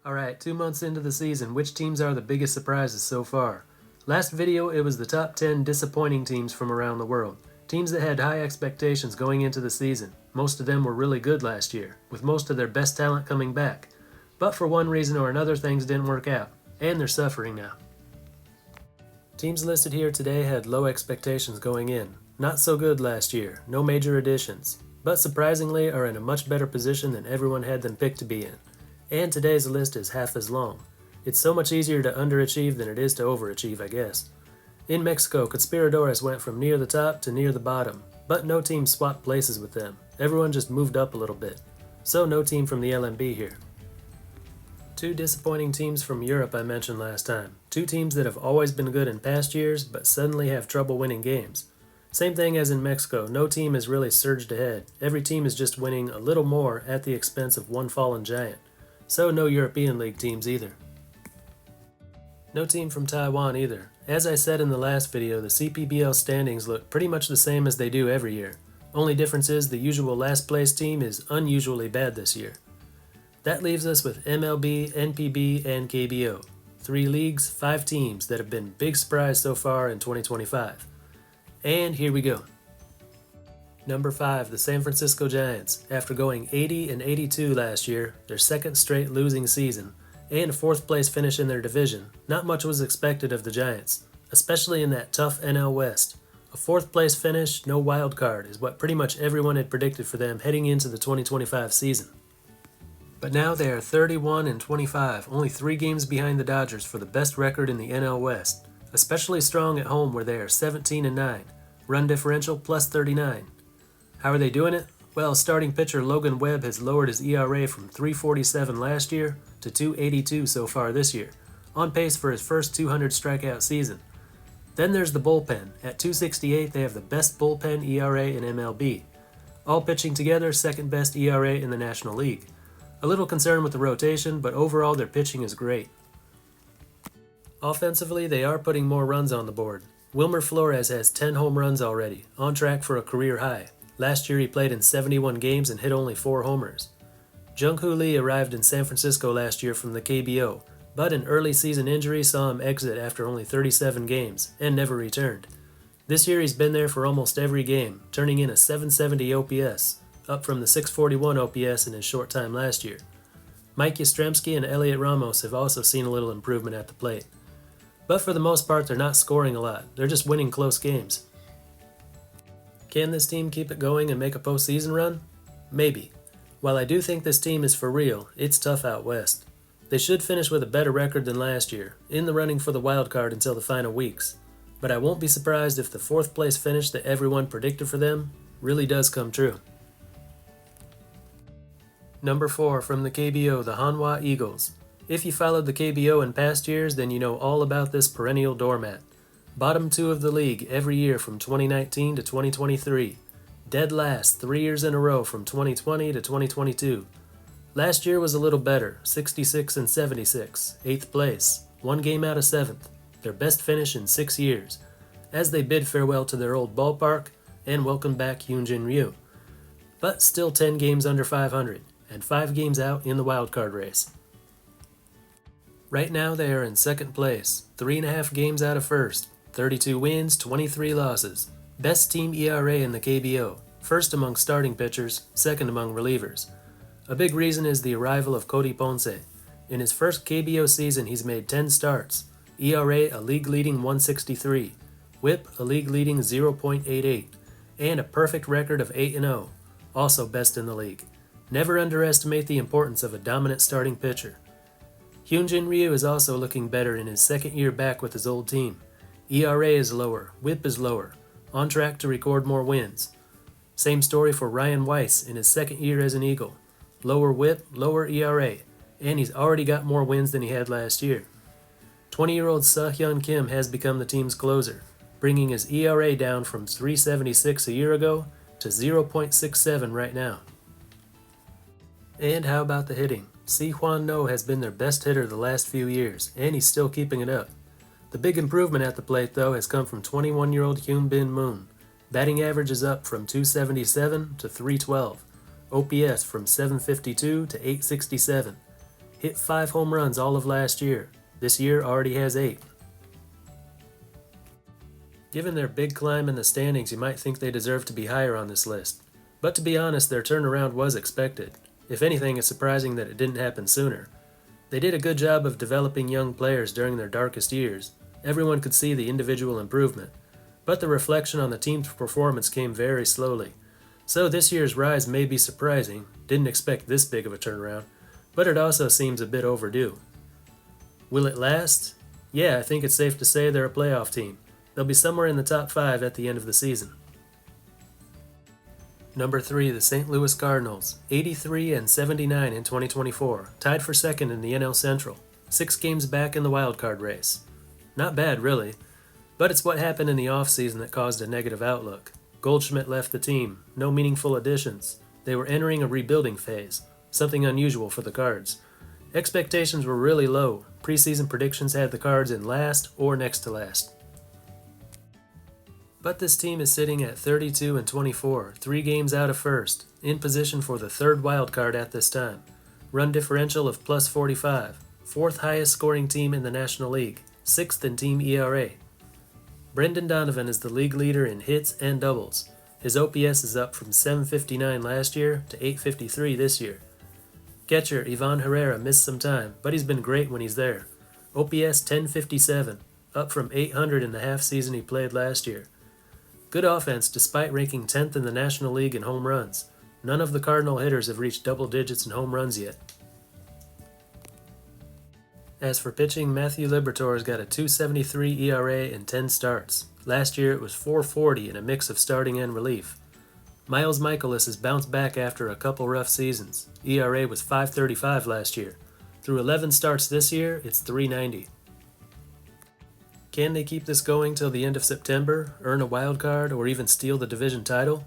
Alright, 2 months into the season, which teams are the biggest surprises so far? Last video, it was the top 10 disappointing teams from around the world. Teams that had high expectations going into the season. Most of them were really good last year, with most of their best talent coming back. But for one reason or another, things didn't work out, and they're suffering now. Teams listed here today had low expectations going in. Not so good last year, no major additions, but surprisingly are in a much better position than everyone had them picked to be in. And today's list is half as long. It's so much easier to underachieve than it is to overachieve, I guess. In Mexico, Conspiradores went from near the top to near the bottom, but no team swapped places with them. Everyone just moved up a little bit. So no team from the LMB here. Two disappointing teams from Europe I mentioned last time. Two teams that have always been good in past years, but suddenly have trouble winning games. Same thing as in Mexico, no team has really surged ahead. Every team is just winning a little more at the expense of one fallen giant. So no European League teams either. No team from Taiwan either. As I said in the last video, the CPBL standings look pretty much the same as they do every year. Only difference is the usual last place team is unusually bad this year. That leaves us with MLB, NPB, and KBO. 3 leagues, 5 teams that have been big surprise so far in 2025. And here we go. Number 5, the San Francisco Giants. After going 80-82 last year, their second straight losing season, and a 4th place finish in their division, not much was expected of the Giants, especially in that tough NL West. A 4th place finish, no wild card, is what pretty much everyone had predicted for them heading into the 2025 season. But now they are 31-25, only 3 games behind the Dodgers for the best record in the NL West, especially strong at home where they are 17-9, run differential plus 39. How are they doing it? Well, starting pitcher Logan Webb has lowered his ERA from .347 last year to .282 so far this year, on pace for his first 200 strikeout season. Then there's the bullpen. At .268, they have the best bullpen ERA in MLB. All pitching together, second best ERA in the National League. A little concerned with the rotation, but overall their pitching is great. Offensively, they are putting more runs on the board. Wilmer Flores has 10 home runs already, on track for a career high. Last year he played in 71 games and hit only 4 homers. Jung-Hoo Lee arrived in San Francisco last year from the KBO, but an early season injury saw him exit after only 37 games and never returned. This year he's been there for almost every game, turning in a .770 OPS, up from the .641 OPS in his short time last year. Mike Yastrzemski and Elliot Ramos have also seen a little improvement at the plate. But for the most part they're not scoring a lot, they're just winning close games. Can this team keep it going and make a postseason run? Maybe. While I do think this team is for real, it's tough out west. They should finish with a better record than last year, in the running for the wild card until the final weeks. But I won't be surprised if the 4th place finish that everyone predicted for them really does come true. Number 4, from the KBO, the Hanwha Eagles. If you followed the KBO in past years, then you know all about this perennial doormat. Bottom 2 of the league every year from 2019 to 2023. Dead last 3 years in a row from 2020 to 2022. Last year was a little better, 66-76, 8th place, 1 game out of 7th, their best finish in 6 years, as they bid farewell to their old ballpark and welcome back Hyunjin Ryu. But still 10 games under 500, and 5 games out in the wildcard race. Right now they are in 2nd place, 3.5 games out of 1st, 32 wins, 23 losses. Best team ERA in the KBO, 1st among starting pitchers, 2nd among relievers. A big reason is the arrival of Cody Ponce. In his first KBO season he's made 10 starts, ERA a league-leading 163, WHIP a league-leading 0.88, and a perfect record of 8-0, also best in the league. Never underestimate the importance of a dominant starting pitcher. Hyunjin Ryu is also looking better in his 2nd year back with his old team. ERA is lower, WHIP is lower, on track to record more wins. Same story for Ryan Weiss in his 2nd year as an Eagle. Lower WHIP, lower ERA, and he's already got more wins than he had last year. 20-year-old Seo-Hyun Kim has become the team's closer, bringing his ERA down from .376 a year ago to 0.67 right now. And how about the hitting? Si-Hwan No has been their best hitter the last few years, and he's still keeping it up. The big improvement at the plate, though, has come from 21-year-old Hyun Bin Moon. Batting average is up from .277 to .312. OPS from .752 to .867. Hit 5 home runs all of last year. This year already has 8. Given their big climb in the standings, you might think they deserve to be higher on this list. But to be honest, their turnaround was expected. If anything, it's surprising that it didn't happen sooner. They did a good job of developing young players during their darkest years. Everyone could see the individual improvement. But the reflection on the team's performance came very slowly. So this year's rise may be surprising. Didn't expect this big of a turnaround. But it also seems a bit overdue. Will it last? Yeah, I think it's safe to say they're a playoff team. They'll be somewhere in the top 5 at the end of the season. Number 3, the St. Louis Cardinals, 83 and 79 in 2024, tied for second in the NL Central, 6 games back in the wildcard race. Not bad, really, but it's what happened in the offseason that caused a negative outlook. Goldschmidt left the team, no meaningful additions. They were entering a rebuilding phase, something unusual for the Cards. Expectations were really low. Preseason predictions had the Cards in last or next to last. But this team is sitting at 32 and 24, 3 games out of first, in position for the third wild card at this time. Run differential of plus 45, 4th highest scoring team in the National League, 6th in team ERA. Brendan Donovan is the league leader in hits and doubles. His OPS is up from 759 last year to 853 this year. Catcher Ivan Herrera missed some time, but he's been great when he's there. OPS 1057, up from 800 in the half season he played last year. Good offense despite ranking 10th in the National League in home runs. None of the Cardinal hitters have reached double digits in home runs yet. As for pitching, Matthew Liberatore's got a 2.73 ERA in 10 starts. Last year it was 4.40 in a mix of starting and relief. Miles Michaelis has bounced back after a couple rough seasons. ERA was 5.35 last year. Through 11 starts this year, it's 3.90. Can they keep this going till the end of September, earn a wild card, or even steal the division title?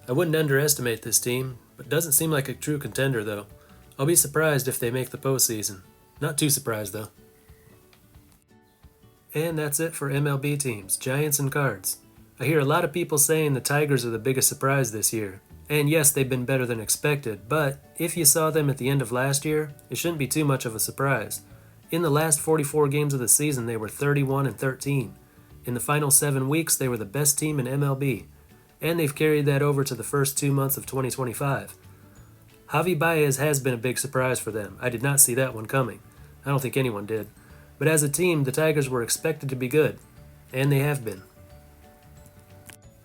I wouldn't underestimate this team, but doesn't seem like a true contender though. I'll be surprised if they make the postseason. Not too surprised though. And that's it for MLB teams, Giants and Cards. I hear a lot of people saying the Tigers are the biggest surprise this year. And yes, they've been better than expected, but if you saw them at the end of last year, it shouldn't be too much of a surprise. In the last 44 games of the season, they were 31 and 13. In the final 7 weeks, they were the best team in MLB. And they've carried that over to the first 2 months of 2025. Javi Baez has been a big surprise for them. I did not see that one coming. I don't think anyone did. But as a team, the Tigers were expected to be good. And they have been.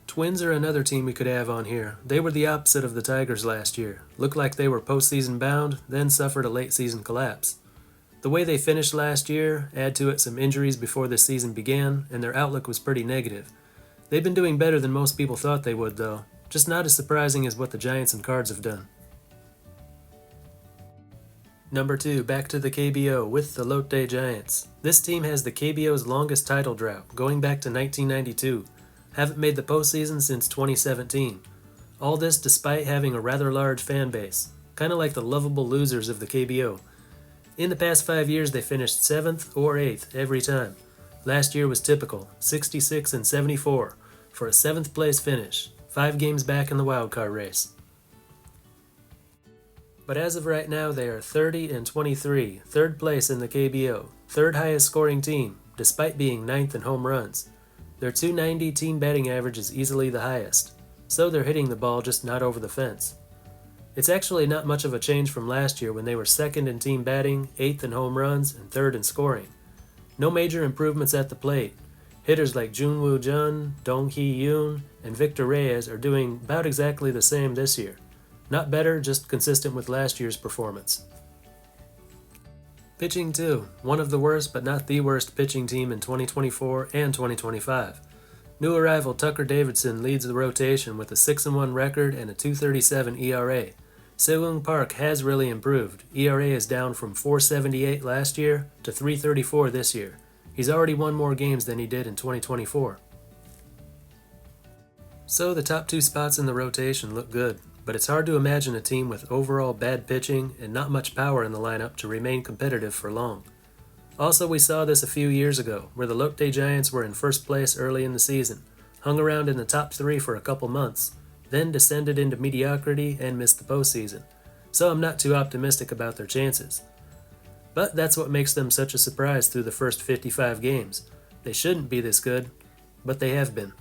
Twins are another team we could have on here. They were the opposite of the Tigers last year. Looked like they were postseason bound, then suffered a late season collapse. The way they finished last year, add to it some injuries before the season began, and their outlook was pretty negative. They've been doing better than most people thought they would, though. Just not as surprising as what the Giants and Cards have done. Number 2, back to the KBO with the Lotte Giants. This team has the KBO's longest title drought, going back to 1992. Haven't made the postseason since 2017. All this despite having a rather large fan base, kind of like the lovable losers of the KBO. In the past 5 years, they finished 7th or 8th every time. Last year was typical, 66 and 74, for a 7th place finish, 5 games back in the wildcard race. But as of right now, they are 30 and 23, 3rd place in the KBO, 3rd highest scoring team, despite being 9th in home runs. Their .290 team batting average is easily the highest, so they're hitting the ball just not over the fence. It's actually not much of a change from last year when they were 2nd in team batting, 8th in home runs, and 3rd in scoring. No major improvements at the plate. Hitters like Junwoo Jun, Dong Hee Yoon, and Victor Reyes are doing about exactly the same this year. Not better, just consistent with last year's performance. Pitching too, one of the worst but not the worst pitching team in 2024 and 2025. New arrival Tucker Davidson leads the rotation with a 6-1 record and a 2.37 ERA. Seung Park has really improved. ERA is down from 4.78 last year to 3.34 this year. He's already won more games than he did in 2024. So the top 2 spots in the rotation look good, but it's hard to imagine a team with overall bad pitching and not much power in the lineup to remain competitive for long. Also, we saw this a few years ago, where the Lotte Giants were in first place early in the season, hung around in the top 3 for a couple months, then descended into mediocrity and missed the postseason. So I'm not too optimistic about their chances. But that's what makes them such a surprise through the first 55 games. They shouldn't be this good, but they have been.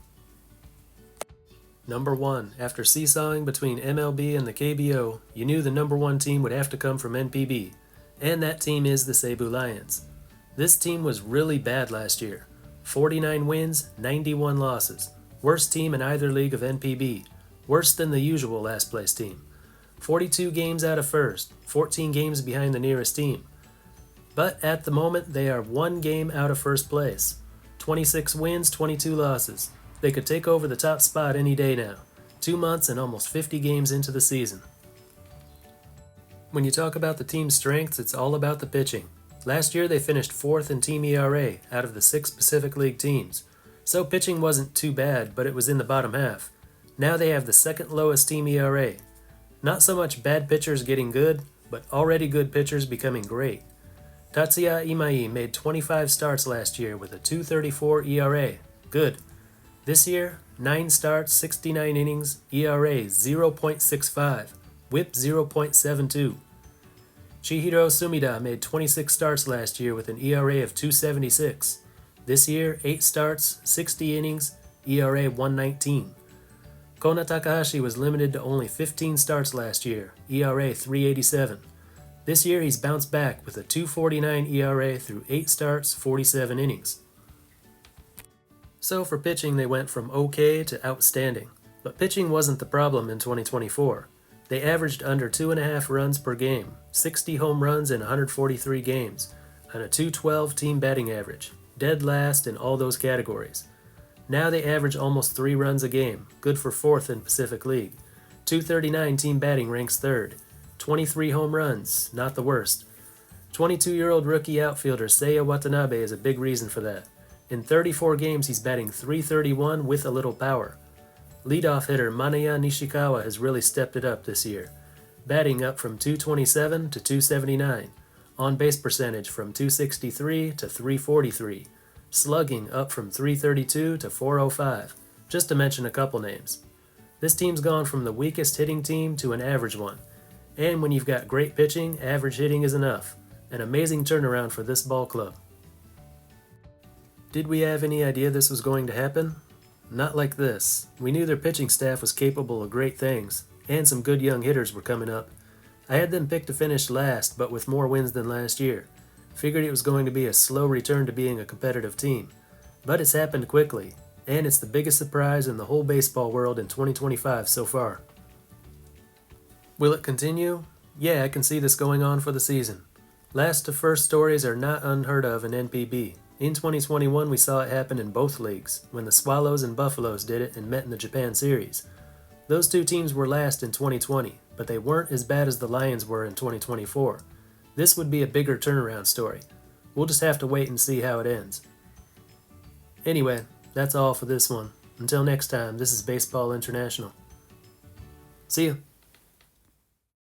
Number 1. After seesawing between MLB and the KBO, you knew the number 1 team would have to come from NPB, and that team is the Seibu Lions. This team was really bad last year. 49 wins, 91 losses. Worst team in either league of NPB. Worse than the usual last place team. 42 games out of first, 14 games behind the nearest team. But at the moment, they are 1 game out of first place. 26 wins, 22 losses. They could take over the top spot any day now. 2 months and almost 50 games into the season. When you talk about the team's strengths, it's all about the pitching. Last year they finished 4th in team ERA out of the 6 Pacific League teams. So pitching wasn't too bad, but it was in the bottom half. Now they have the 2nd lowest team ERA. Not so much bad pitchers getting good, but already good pitchers becoming great. Tatsuya Imai made 25 starts last year with a 2.34 ERA. Good. This year, 9 starts, 69 innings, ERA 0.65, WHIP 0.72. Chihiro Sumida made 26 starts last year with an ERA of 2.76. This year, 8 starts, 60 innings, ERA 1.19. Kona Takahashi was limited to only 15 starts last year, ERA 3.87. This year he's bounced back with a 2.49 ERA through 8 starts, 47 innings. So for pitching they went from okay to outstanding, but pitching wasn't the problem in 2024. They averaged under 2.5 runs per game, 60 home runs in 143 games, and a 212 team batting average, dead last in all those categories. Now they average almost 3 runs a game, good for 4th in Pacific League. 239 team batting ranks 3rd. 23 home runs, not the worst. 22-year-old rookie outfielder Seiya Watanabe is a big reason for that. In 34 games he's batting .331 with a little power. Leadoff hitter Manaya Nishikawa has really stepped it up this year, batting up from .227 to .279, on-base percentage from .263 to .343, slugging up from .332 to .405, just to mention a couple names. This team's gone from the weakest hitting team to an average one, and when you've got great pitching, average hitting is enough. An amazing turnaround for this ball club. Did we have any idea this was going to happen? Not like this. We knew their pitching staff was capable of great things, and some good young hitters were coming up. I had them picked to finish last, but with more wins than last year. Figured it was going to be a slow return to being a competitive team. But it's happened quickly, and it's the biggest surprise in the whole baseball world in 2025 so far. Will it continue? Yeah, I can see this going on for the season. Last to first stories are not unheard of in NPB. In 2021, we saw it happen in both leagues, when the Swallows and Buffaloes did it and met in the Japan Series. Those 2 teams were last in 2020, but they weren't as bad as the Lions were in 2024. This would be a bigger turnaround story. We'll just have to wait and see how it ends. Anyway, that's all for this one. Until next time, this is Baseball International. See you.